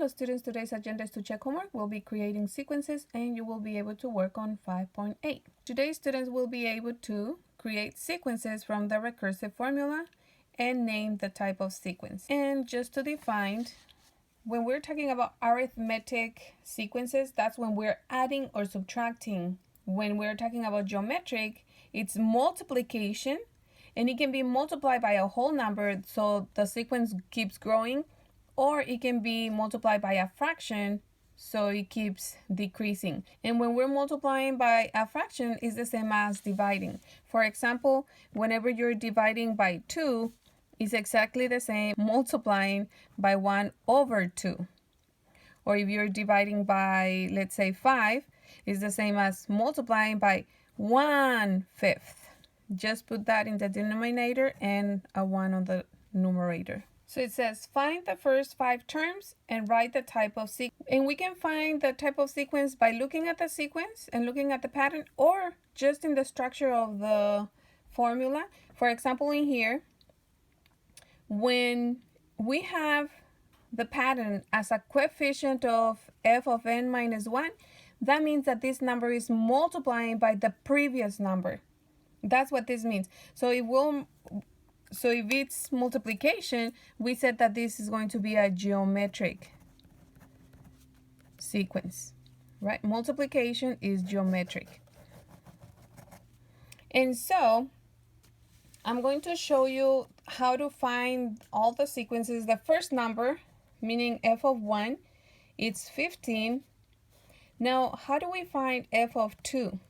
Hello students, today's agenda is to check homework. We'll be creating sequences and you will be able to work on 5.8. Today students will be able to create sequences from the recursive formula and name the type of sequence. And just to define, when we're talking about arithmetic sequences, that's when we're adding or subtracting. When we're talking about geometric, it's multiplication, and it can be multiplied by a whole number so the sequence keeps growing, or it can be multiplied by a fraction so it keeps decreasing. And when we're multiplying by a fraction, it's the same as dividing. For example, whenever you're dividing by 2, it's exactly the same multiplying by 1/2. Or if you're dividing by, let's say, 5, it's the same as multiplying by 1/5. Just put that in the denominator and a 1 on the numerator. So it says find the first 5 terms and write the type of sequence. And we can find the type of sequence by looking at the sequence and looking at the pattern, or just in the structure of the formula. For example, in here, when we have the pattern as a coefficient of f of n minus 1, that means that this number is multiplying by the previous number. That's what this means. So if it's multiplication, we said that this is going to be a geometric sequence, right? Multiplication is geometric. And so I'm going to show you how to find all the sequences. The first number, meaning f of 1, it's 15. Now, how do we find f of 2?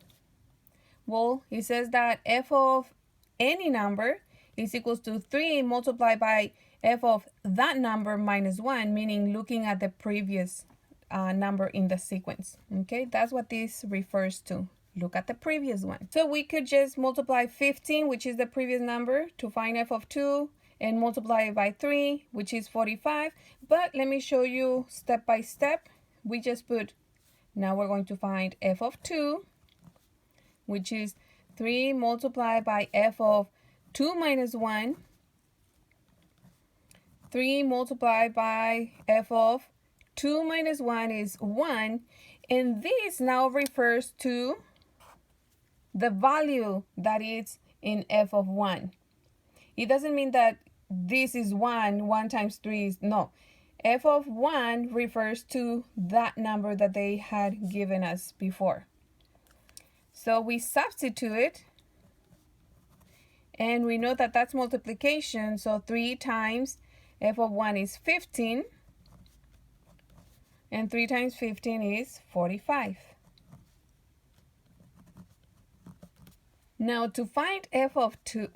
Well, it says that f of any number is equals to 3 multiplied by f of that number minus 1, meaning looking at the previous number in the sequence. Okay, that's what this refers to. Look at the previous one. So we could just multiply 15, which is the previous number, to find f of 2, and multiply it by 3, which is 45. But let me show you step by step. We just put, now we're going to find f of 2, which is 3 multiplied by f of 2 minus 1, 3 multiplied by f of 2 minus 1 is 1, and this now refers to the value that is in f of 1. It doesn't mean that this is 1 times 3 is, no. F of 1 refers to that number that they had given us before. So we substitute it, and we know that that's multiplication, so 3 times f of 1 is 15, and 3 times 15 is 45. Now to find f of 3,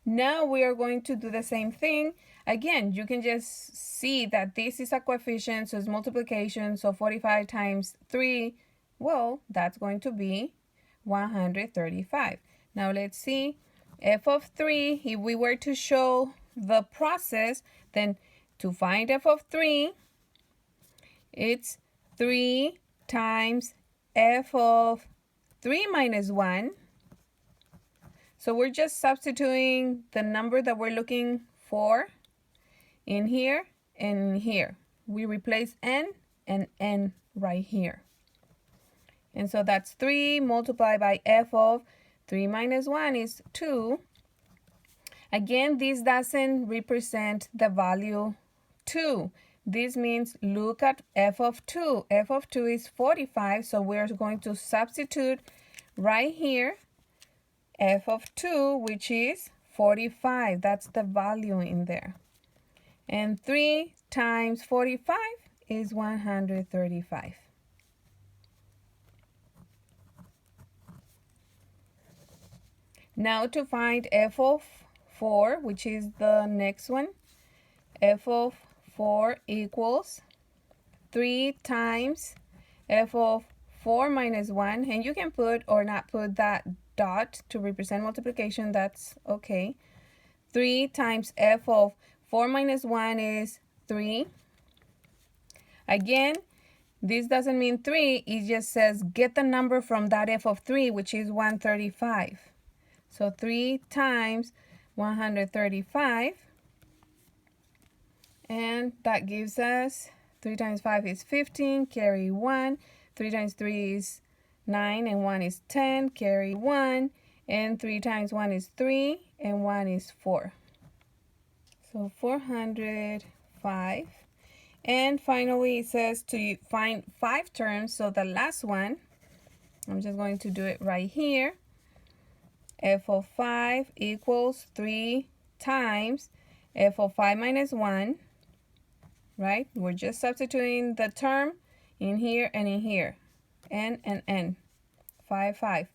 now we are going to do the same thing. Again, you can just see that this is a coefficient, so it's multiplication, so 45 times 3, well, that's going to be 135. Now let's see, f of 3, if we were to show the process, then to find f of 3, it's 3 times f of 3 minus 1. So we're just substituting the number that we're looking for in here and in here. We replace n and n right here. And so that's 3 multiplied by f of 3 minus 1 is 2. Again, this doesn't represent the value 2. This means look at f of 2. f of 2 is 45, so we're going to substitute right here f of 2, which is 45. That's the value in there. And 3 times 45 is 135. Now to find f of 4, which is the next one, f of 4 equals 3 times f of 4 minus 1, and you can put or not put that dot to represent multiplication, that's okay. 3 times f of 4 minus 1 is 3. Again, this doesn't mean 3, it just says get the number from that f of 3, which is 135. So 3 times 135, And that gives us 3 times 5 is 15, carry 1. 3 times 3 is 9, and 1 is 10, carry 1. And 3 times 1 is 3, and 1 is 4. So 405. And finally, it says to find 5 terms. So the last one, I'm just going to do it right here. F of 5 equals 3 times f of 5 minus 1, right? We're just substituting the term in here and in here. N and N. 5, 5.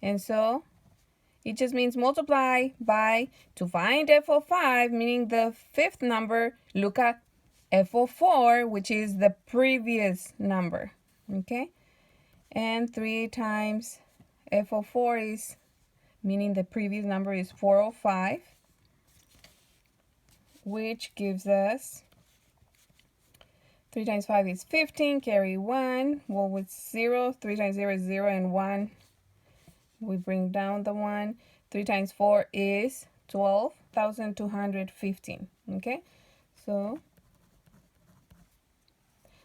And so it just means multiply by, to find f of 5, meaning the fifth number, look at f of 4, which is the previous number, okay? And 3 times f of 4 is, meaning the previous number is 405, which gives us 3 times 5 is 15, carry 1. Well, with 0, 3 times 0 is 0, and 1, we bring down the 1. 3 times 4 is 12,215, okay? So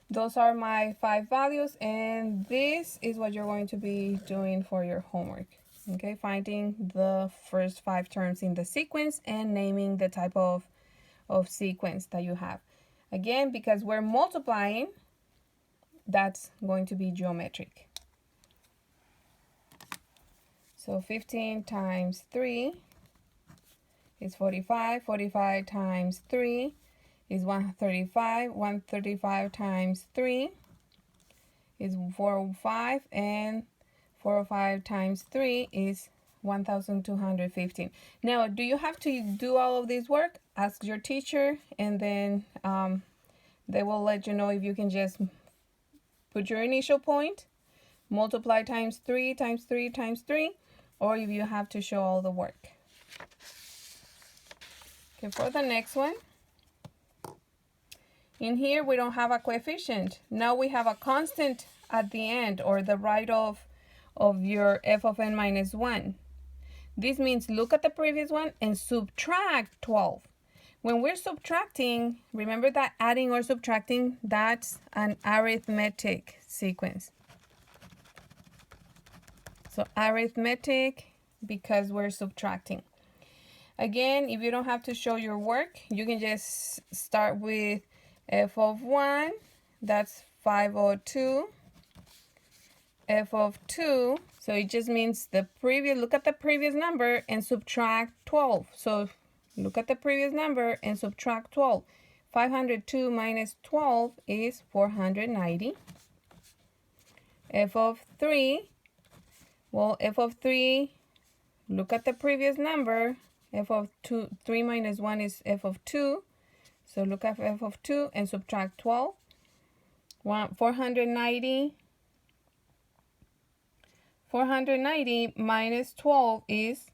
those are my 5 values, and this is what you're going to be doing for your homework, okay? Finding the first 5 terms in the sequence and naming the type of sequence that you have. Again, because we're multiplying, that's going to be geometric. So 15 times 3 is 45. 45 times 3 is 135. 135 times 3 is 405. And 405 times 3 is 1,215. Now, do you have to do all of this work? Ask your teacher, and then they will let you know if you can just put your initial point, multiply times 3 times 3 times 3, or if you have to show all the work. Okay, for the next one, in here we don't have a coefficient. Now we have a constant at the end, or the right of your f of n minus 1. This means look at the previous one and subtract 12. When we're subtracting, remember that adding or subtracting, that's an arithmetic sequence. So arithmetic, because we're subtracting. Again, if you don't have to show your work, you can just start with f of 1, that's 502. F of 2, so it just means the previous, look at the previous number and subtract 12. So look at the previous number and subtract 12. 502 minus 12 is 490. F of 3, well, f of 3, look at the previous number. F of 3 minus 1 is f of 2. So look at f of 2 and subtract 12. 490 minus 12 is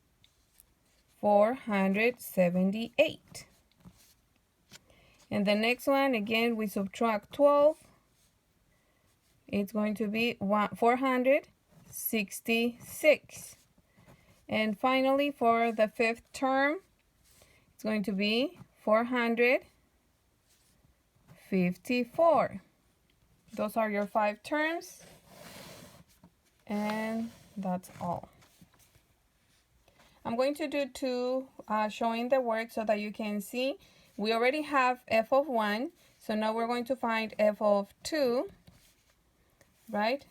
478. And the next one, again, we subtract 12. It's going to be 466. And finally, for the fifth term, it's going to be 454. Those are your 5 terms. And that's all. I'm going to do 2 showing the work so that you can see. We already have f of 1, so now we're going to find f of 2, right?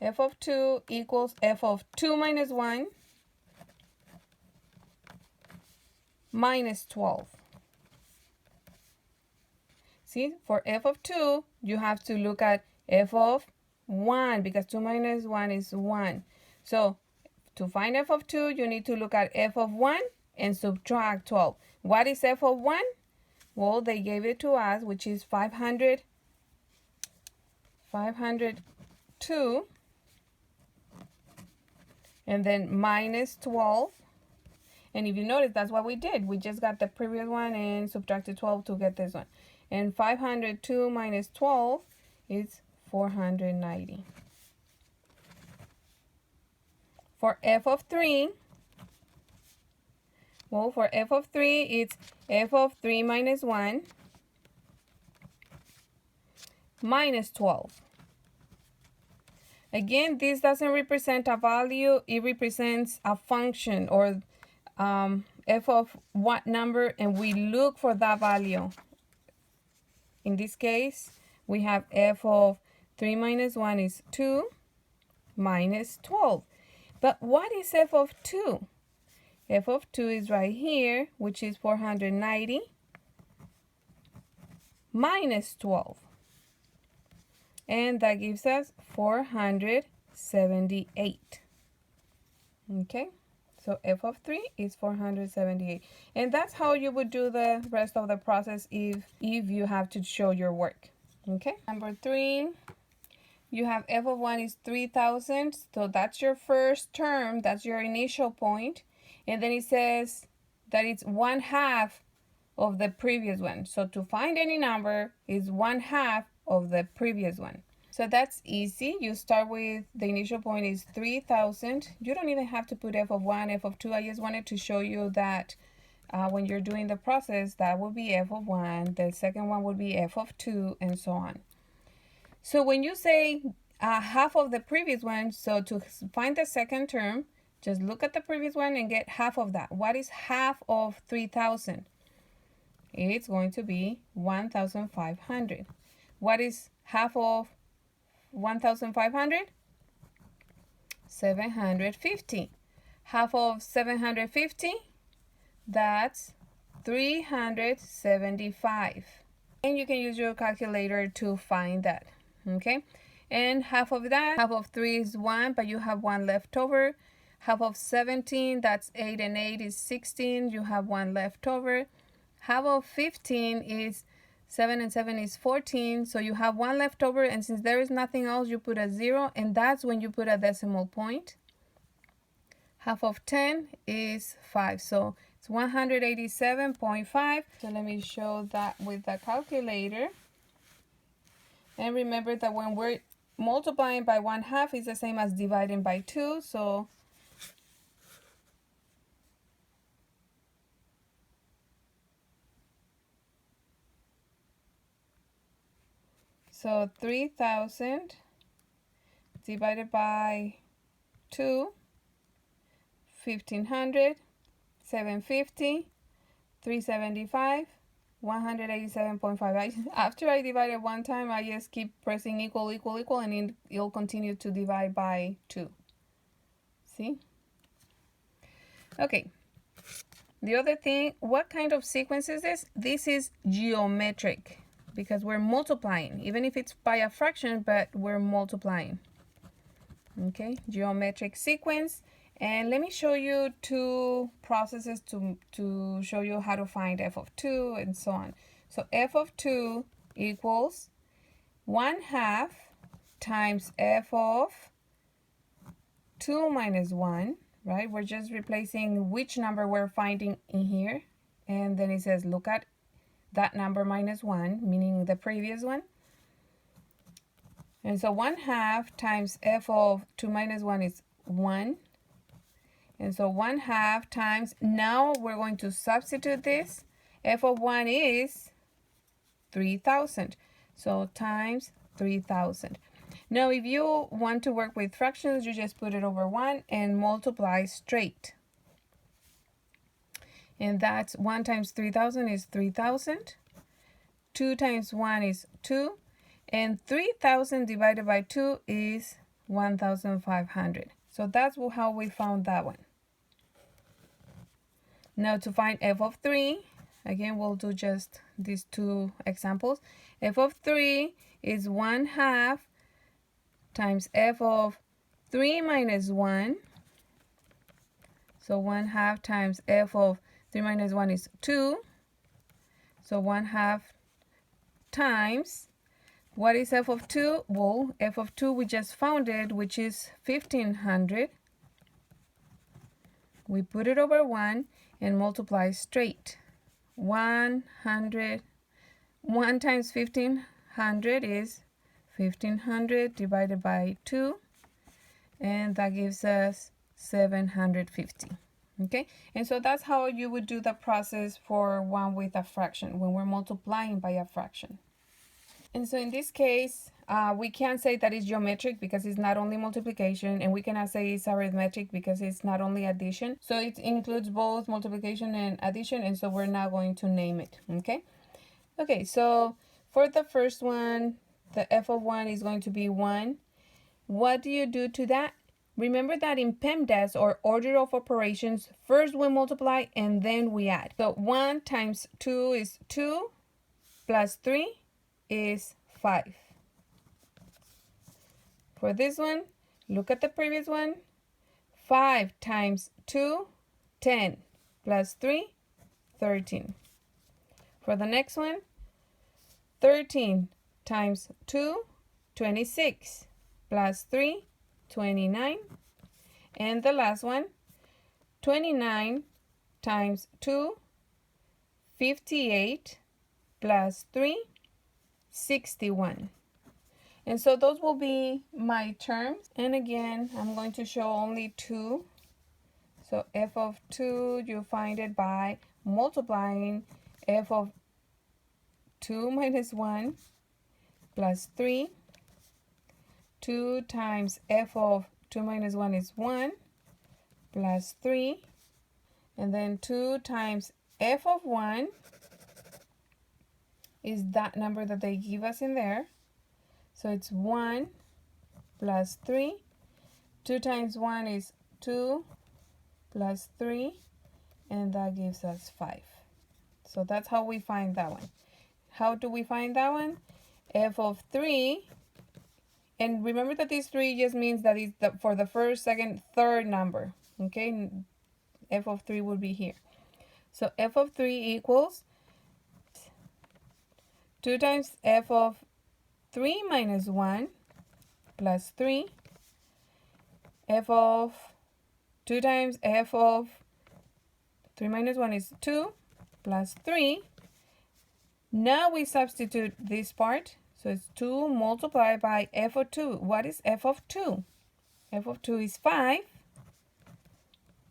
F of 2 equals f of 2 minus 1 minus 12. See, for f of 2, you have to look at f of 1, because 2 minus 1 is 1. So to find f of 2, you need to look at f of 1 and subtract 12. What is f of 1? Well, they gave it to us, which is 502, and then minus 12. And if you notice, that's what we did. We just got the previous one and subtracted 12 to get this one. And 502 minus 12 is 490. For f of 3, well, for f of 3, it's f of 3 minus 1 minus 12. Again, this doesn't represent a value, it represents a function, or f of what number, and we look for that value. In this case, we have f of 3 minus 1 is 2 minus 12. But what is f of 2? F of 2 is right here, which is 490 minus 12. And that gives us 478. Okay, so f of 3 is 478. And that's how you would do the rest of the process if you have to show your work. Okay, number 3, you have f of 1 is 3,000. So that's your first term, that's your initial point. And then it says that it's 1/2 of the previous one. So to find any number is 1/2 of the previous one. So that's easy. You start with the initial point is 3,000. You don't even have to put f of 1, f of 2. I just wanted to show you that when you're doing the process, that would be f of 1. The second one would be f of 2, and so on. So when you say half of the previous one, so to find the second term, just look at the previous one and get half of that. What is half of 3,000? It's going to be 1,500. What is half of 1,500? 750. Half of 750? That's 375. And you can use your calculator to find that. Okay? And half of that, half of 3 is 1, but you have 1 left over. Half of 17, that's 8, and 8 is 16. You have 1 left over. Half of 15 is 7, and 7 is 14. So you have 1 left over, and since there is nothing else, you put a 0, and that's when you put a decimal point. Half of 10 is 5. So it's 187.5. So let me show that with the calculator. And remember that when we're multiplying by 1/2 is the same as dividing by 2. So So 3,000 divided by 2, 1,500, 750, 375, 187.5. After I divide it one time, I just keep pressing equal, equal, equal, and it'll continue to divide by 2. See? Okay. The other thing, what kind of sequence is this? This is geometric, because we're multiplying, even if it's by a fraction, but we're multiplying. Okay, geometric sequence. And let me show you 2 processes to show you how to find f of 2 and so on. So f of 2 equals 1/2 times f of 2 minus 1, right? We're just replacing which number we're finding in here. And then it says, look at that number minus 1, meaning the previous one. And so 1/2 times f of 2 minus 1 is 1. And so 1/2 times, now we're going to substitute this. F of 1 is 3,000. So times 3,000. Now, if you want to work with fractions, you just put it over 1 and multiply straight. And that's 1 times 3,000 is 3,000. 2 times 1 is 2. And 3,000 divided by 2 is 1,500. So that's how we found that one. Now to find f of 3, again, we'll do just these 2 examples. F of 3 is 1/2 times f of 3 minus 1. So 1/2 times f of 3 minus 1 is 2. So 1/2 times, what is f of 2? Well, f of 2 we just found it, which is 1,500. We put it over 1 and multiply straight. 1 times 1,500 is 1,500 divided by 2. And that gives us 750. Okay, and so that's how you would do the process for one with a fraction, when we're multiplying by a fraction. And so in this case, we can't say that it's geometric because it's not only multiplication, and we cannot say it's arithmetic because it's not only addition. So it includes both multiplication and addition, and so we're not going to name it, okay? Okay, so for the first one, the f of 1 is going to be 1. What do you do to that? Remember that in PEMDAS, or order of operations, first we multiply and then we add. So 1 times 2 is 2, plus 3 is 5. For this one, look at the previous one. 5 times 2, 10, plus 3, 13. For the next one, 13 times 2, 26, plus 3, 29. And the last one, 29 times 2, 58, plus 3, 61. And so those will be my terms. And again, I'm going to show only 2. So f of 2, you find it by multiplying f of 2 minus 1 plus 3. 2 times f of 2 minus 1 is 1 plus 3. And then 2 times f of 1 is that number that they give us in there. So it's 1 plus 3. 2 times 1 is 2 plus 3. And that gives us 5. So that's how we find that one. How do we find that one? F of 3. And remember that this 3 just means that it's for the first, second, third number. Okay? F of 3 would be here. So f of 3 equals 2 times f of 3 minus 1 plus 3. F of 2 times f of 3 minus 1 is 2 plus 3. Now we substitute this part. So it's 2 multiplied by f of 2. What is f of 2? F of 2 is 5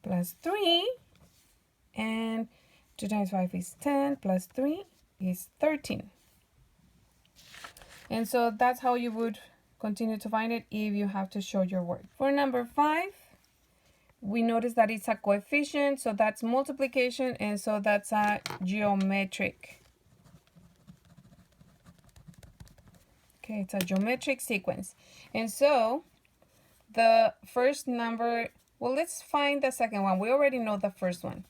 plus 3. And 2 times 5 is 10 plus 3 is 13. And so that's how you would continue to find it if you have to show your work. For number 5, we notice that it's a coefficient, so that's multiplication, and so that's a geometric. Okay, it's a geometric sequence. And so the first number, well, let's find the second one. We already know the first one.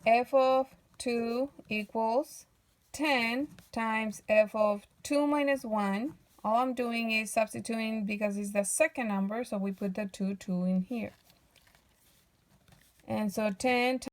F of 2 equals 10 times f of 2 minus 1. All I'm doing is substituting because it's the second number, so we put the 2 in here. And so 10